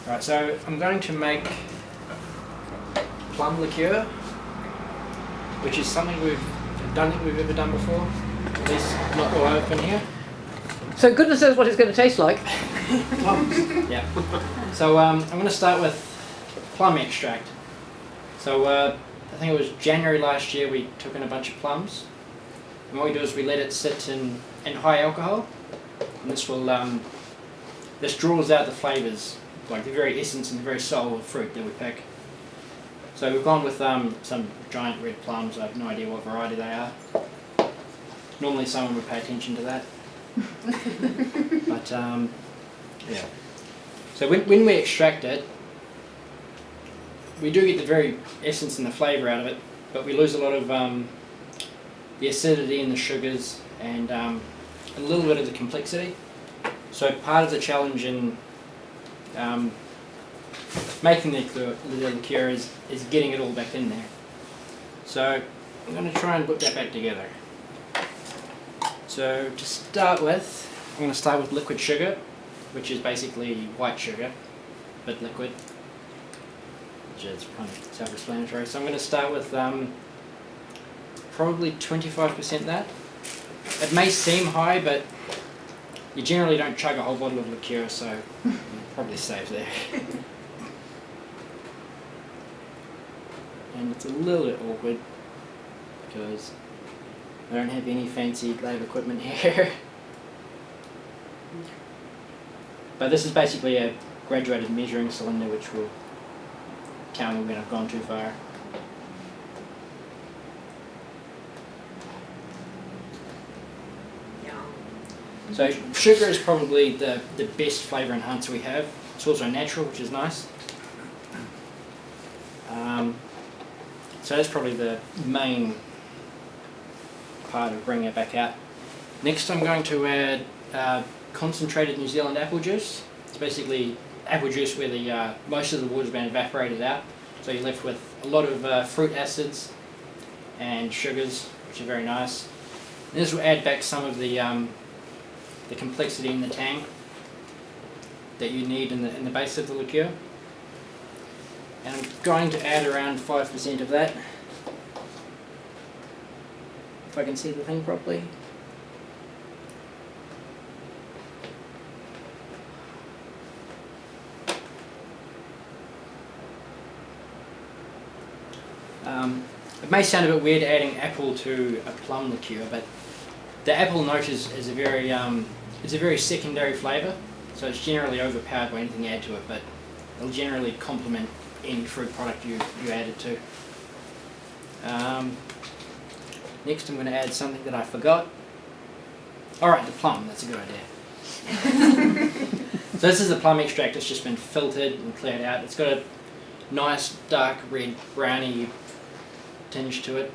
Right, so I'm going to make plum liqueur, which is something I don't think we've ever done before, at least not all open here. So goodness knows what it's going to taste like. Plums. Yeah. So I'm going to start with plum extract. So I think it was January last year we took in a bunch of plums. And what we do is we let it sit in high alcohol. And this will this draws out the flavours, like the very essence and the very soul of fruit that we pick. So we've gone with some giant red plums. I have no idea what variety they are. Normally someone would pay attention to that. But yeah. So when we extract it, we do get the very essence and the flavour out of it, but we lose a lot of the acidity and the sugars and a little bit of the complexity. So part of the challenge in making the liqueur is getting it all back in there. So I'm going to try and put that back together. So to start with, I'm going to start with liquid sugar, which is basically white sugar, but liquid, which is kind of self-explanatory. So I'm going to start with probably 25% that. It may seem high, but you generally don't chug a whole bottle of liqueur, so it probably saves there. And it's a little bit awkward because I don't have any fancy lab equipment here. But this is basically a graduated measuring cylinder which will tell me when I've gone too far. So sugar is probably the best flavour enhancer we have. It's also natural, which is nice. So that's probably the main part of bringing it back out. Next I'm going to add concentrated New Zealand apple juice. It's basically apple juice where the most of the water's been evaporated out. So you're left with a lot of fruit acids and sugars, which are very nice. And this will add back some of the complexity and the tang that you need in the base of the liqueur. And I'm going to add around 5% of that. If I can see the thing properly. It may sound a bit weird adding apple to a plum liqueur, but the apple note is a very secondary flavour, so it's generally overpowered by anything you add to it, but it'll generally complement any fruit product you add it to. Next I'm going to add something that I forgot. Alright, the plum, that's a good idea. So this is the plum extract. It's just been filtered and cleared out. It's got a nice dark red browny tinge to it.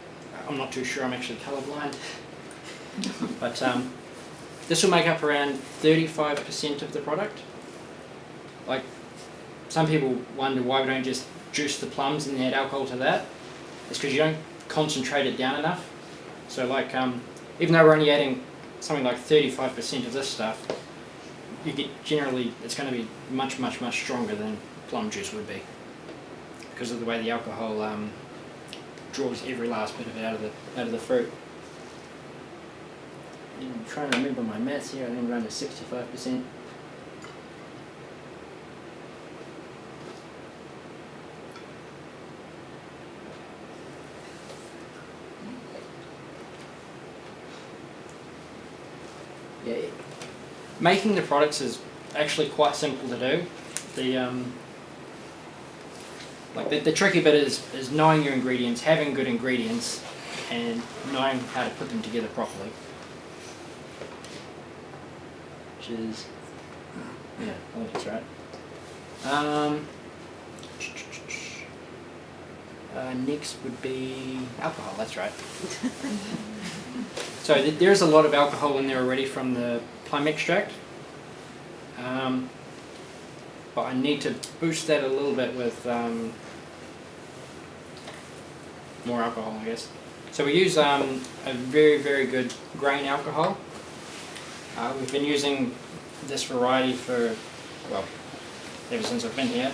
I'm not too sure, I'm actually colourblind. But this will make up around 35% of the product. Like, some people wonder why we don't just juice the plums and add alcohol to that. It's because you don't concentrate it down enough. So like, even though we're only adding something like 35% of this stuff, you get generally, it's going to be much stronger than plum juice would be, because of the way the alcohol draws every last bit of it out of the fruit. I'm trying to remember my maths here. I think around 65%. Yeah, making the products is actually quite simple to do. The tricky bit is knowing your ingredients, having good ingredients, and knowing how to put them together properly. Which is, yeah, I think that's right. Next would be alcohol, that's right. So there's a lot of alcohol in there already from the plum extract. But I need to boost that a little bit with more alcohol, I guess. So we use a very good grain alcohol. We've been using this variety for, well, ever since I've been here.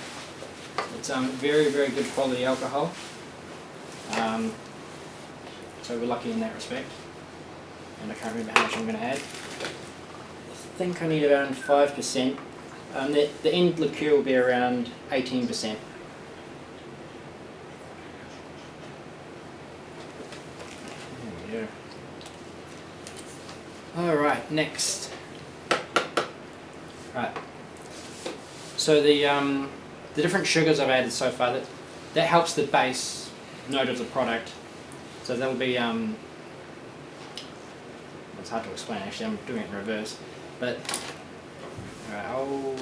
It's very, very good quality alcohol. So we're lucky in that respect. And I can't remember how much I'm going to add. I think I need around 5%. The end liqueur will be around 18%. There we go. Alright, next. Right. So the different sugars I've added so far, that helps the base note of the product. So that'll be, it's hard to explain actually, I'm doing it in reverse. But, alright,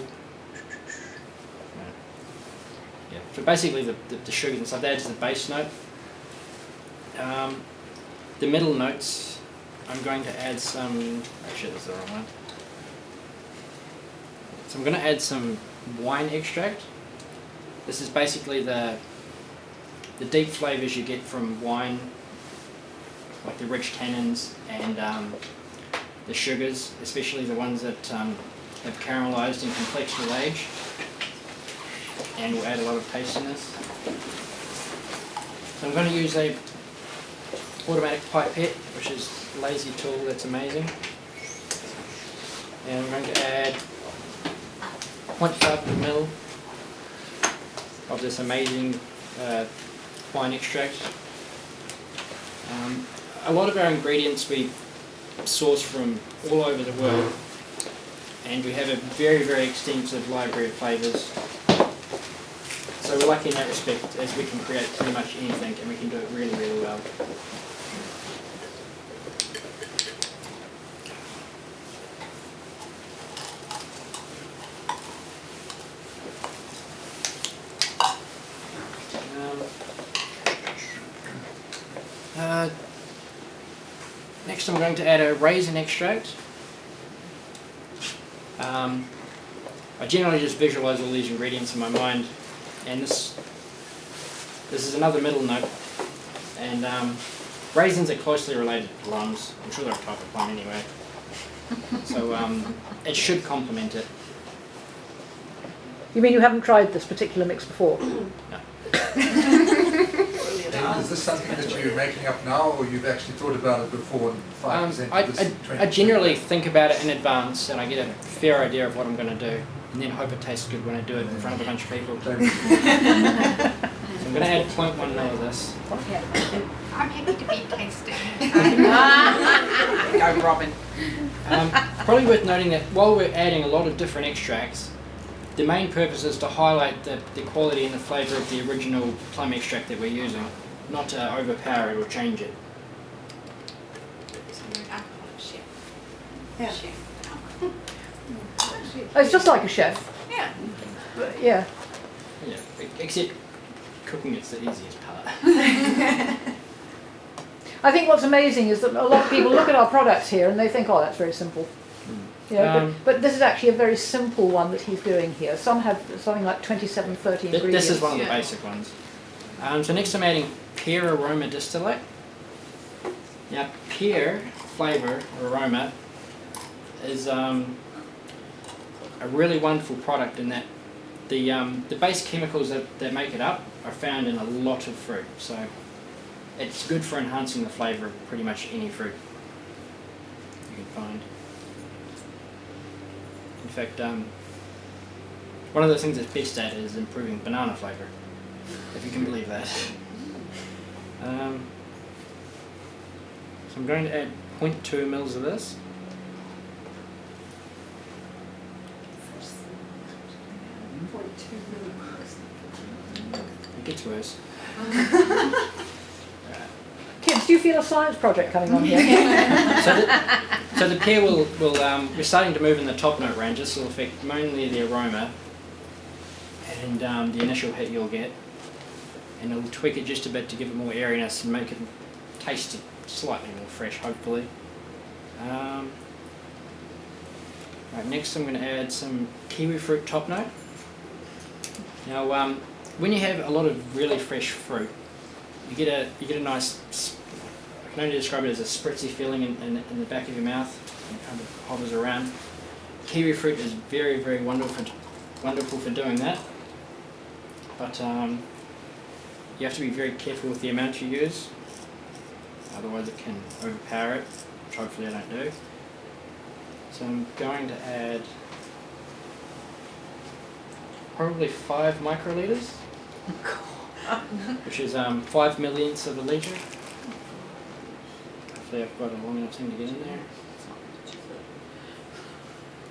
yeah. So basically the sugars and stuff, that adds the base note. The middle notes, I'm going to add some, actually that's the wrong one. So I'm going to add some wine extract. This is basically the deep flavours you get from wine, like the rich tannins and the sugars, especially the ones that have caramelised and complexed with age, and will add a lot of tastiness. So I'm going to use a automatic pipette, which is a lazy tool that's amazing, and I'm going to add 0.5 ml of this amazing wine extract. A lot of our ingredients we source from all over the world, and we have a very, very extensive library of flavours. So we're lucky in that respect, as we can create pretty much anything, and we can do it really, really well. Next I'm going to add a raisin extract. I generally just visualise all these ingredients in my mind, and this is another middle note, and raisins are closely related to plums. I'm sure they're a type of plum anyway, so it should complement it. You mean you haven't tried this particular mix before? No. Is this something that you're making up now, or you've actually thought about it before and 5% I generally think about it in advance, and I get a fair idea of what I'm going to do, and then hope it tastes good when I do it in front of a bunch of people. So I'm going to add 0.1 ml of this. I'm happy to be tasting. Go Robin. Probably worth noting that while we're adding a lot of different extracts, the main purpose is to highlight the quality and the flavour of the original plum extract that we're using, not to overpower it or change it. So you're an alcoholic chef. Yeah. Chef. It's just like a chef. Yeah. But yeah. Yeah, except cooking it's the easiest part. I think what's amazing is that a lot of people look at our products here and they think, oh, that's very simple. You know, but this is actually a very simple one that he's doing here. Some have something like 27, 30 ingredients. This is one of the Yeah. basic ones. So next I'm adding pear aroma distillate. Now pear flavour or aroma is a really wonderful product in that the base chemicals that make it up are found in a lot of fruit. So it's good for enhancing the flavour of pretty much any fruit you can find. In fact, one of the things it's best at is improving banana flavour, if you can believe that. So I'm going to add 0.2 ml of this. It gets worse. Kids, do you feel a science project coming on here? So the pear will we're starting to move in the top note range. This will affect mainly the aroma and the initial hit you'll get, and it'll tweak it just a bit to give it more airiness and make it taste slightly more fresh, hopefully. Right, next I'm going to add some kiwi fruit top note. Now, when you have a lot of really fresh fruit, you get a nice, I can only describe it as a spritzy feeling in the back of your mouth. It kind of hovers around. Kiwi fruit is very, very wonderful wonderful for doing that. But you have to be very careful with the amount you use, otherwise it can overpower it, which hopefully I don't do. So I'm going to add probably 5 microliters, which is 5 millionths of a litre. Hopefully I've got a long enough thing to get in there.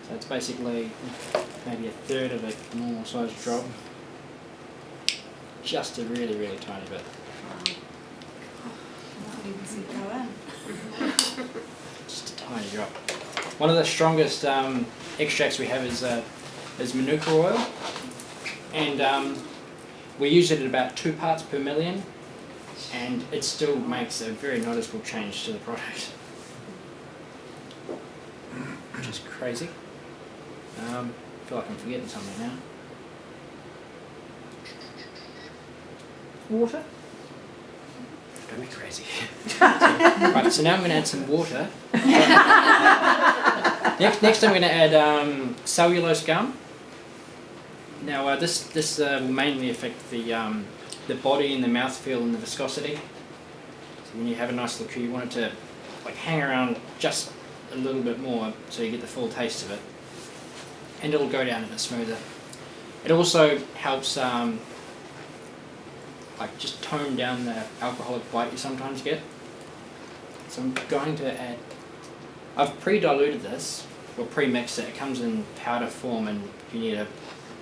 So it's basically maybe a third of a normal sized drop. Just a really, really tiny bit. Just a tiny drop. One of the strongest extracts we have is Manuka oil, and we use it at about 2 parts per million, and it still makes a very noticeable change to the product, which is crazy. I feel like I'm forgetting something now. Water? Don't be crazy. Right, so now I'm going to add some water. Next I'm going to add cellulose gum. Now this will mainly affect the body and the mouthfeel and the viscosity. So when you have a nice liqueur, you want it to like hang around just a little bit more so you get the full taste of it, and it'll go down a bit smoother. It also helps like just tone down the alcoholic bite you sometimes get. So I'm going to add, I've pre-diluted this, or pre-mixed it. It comes in powder form and you need a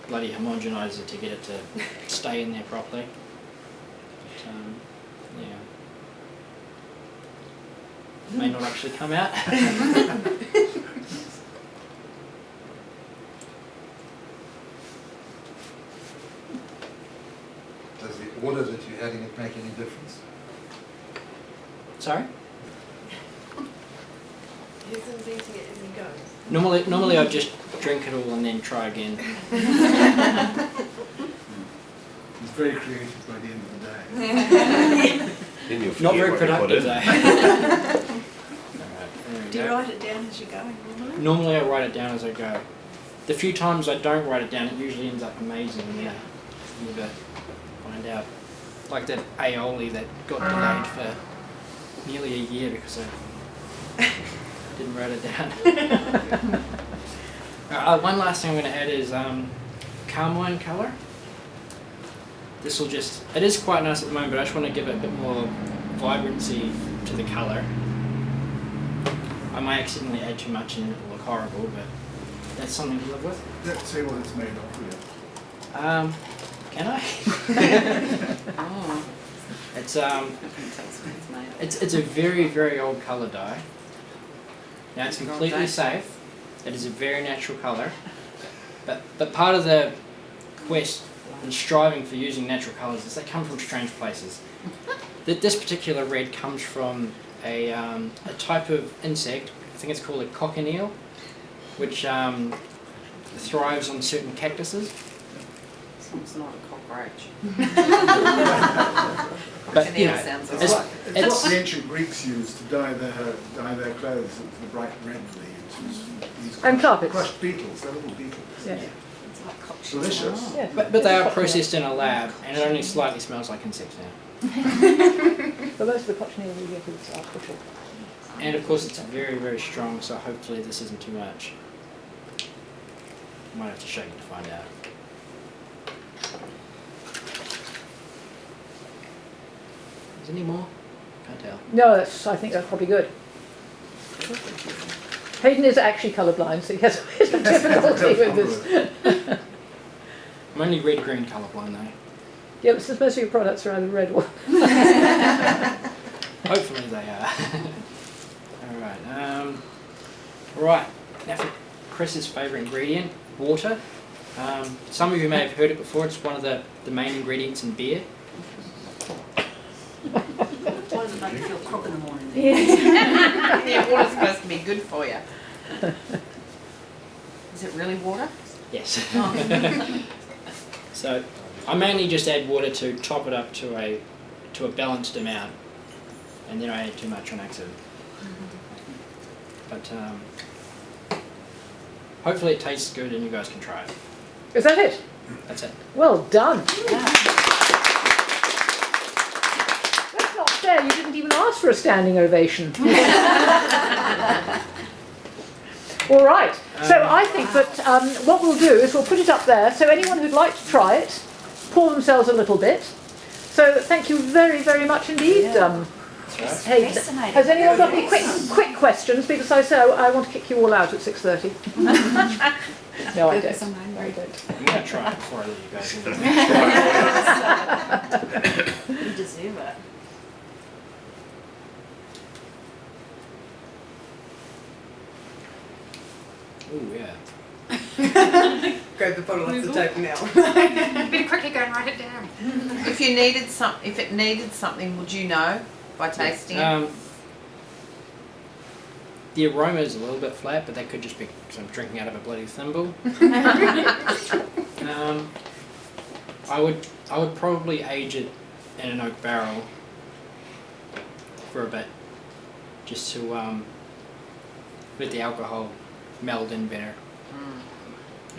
bloody homogenizer to get it to stay in there properly. But, yeah. It may not actually come out. Does the order that you're adding it make any difference? Sorry? Isn't eating it as he goes? Normally I just drink it all and then try again. He's very creative by the end of the day. Not very productive though. Do you write it down as you go? Normally I write it down as I go. The few times I don't write it down, it usually ends up amazing and you never find out. Like that aioli that got delayed for nearly a year because I didn't write it down. One last thing I'm going to add is carmine colour. This will just, it is quite nice at the moment, but I just want to give it a bit more vibrancy to the colour. I may accidentally add too much and it will look horrible, but that's something to live with. Let's see what it's made of here. Can I? Oh. It's a very, very old colour dye. Now it's completely safe. It is a very natural colour. But part of the quest and striving for using natural colours is they come from strange places. This particular red comes from a type of insect, I think it's called a cochineal, which thrives on certain cactuses. It's not a cockroach. But you know, sounds It's what the ancient Greeks used to dye their clothes the bright red leaves. And carpets. Crushed beetles, they're little beetles. Yeah. It's like cockroach. Delicious. Yeah. but they are processed in a lab, and it only slightly smells like insects now. But most of the cochineal we get is artificial. And of course, it's very, very strong. So hopefully, this isn't too much. Might have to shake it to find out. Is there any more? Can't tell. No, I think that's probably good. Hayden is actually colourblind, so he has a bit of difficulty with this. I'm only red-green colourblind though. Yeah, but since most of your products are either red or... Hopefully they are. Alright, right, now for Chris's favourite ingredient, water. Some of you may have heard it before, it's one of the main ingredients in beer. Why does it make you feel crook in the morning? Yeah, water's supposed to be good for you. Is it really water? Yes. Oh. So I mainly just add water to top it up to a balanced amount, and then I add too much on accident. But hopefully it tastes good and you guys can try it. Is that it? That's it. Well done. That's not fair. You didn't even ask for a standing ovation. All right. So I think that what we'll do is we'll put it up there. So anyone who'd like to try it, pour themselves a little bit. So thank you very, very much indeed. Hayden. Has anyone got any quick questions? Because I say I want to kick you all out at 6:30. No, I don't. I'm going to try it before I let you guys in. You deserve it. Ooh, yeah. Grab the bottle off the table now. Better quickly go and write it down. If it needed something, would you know by tasting it? The aroma is a little bit flat, but that could just be because I'm drinking out of a bloody thimble. I would probably age it in an oak barrel for a bit, just to let the alcohol meld in better,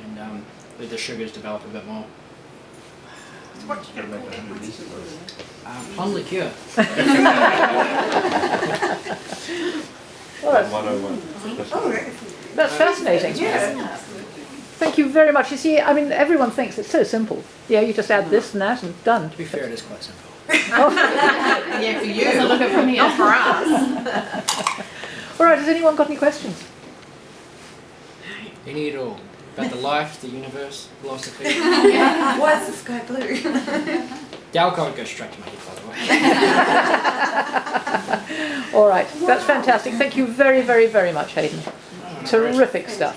and let the sugars develop a bit more. What you gonna Plum liqueur. Well, that's fascinating. Thank you very much. You see, I mean, everyone thinks it's so simple. Yeah, you just add this and that and done. To be fair, it is quite simple. Yeah, for you. Look at from here. Not for us. All right, has anyone got any questions? Any at all about the life, the universe, philosophy. Why is the sky blue? The alcohol would go straight to my head, by the way. All right, that's fantastic. Thank you very, very, very much, Hayden. Terrific stuff.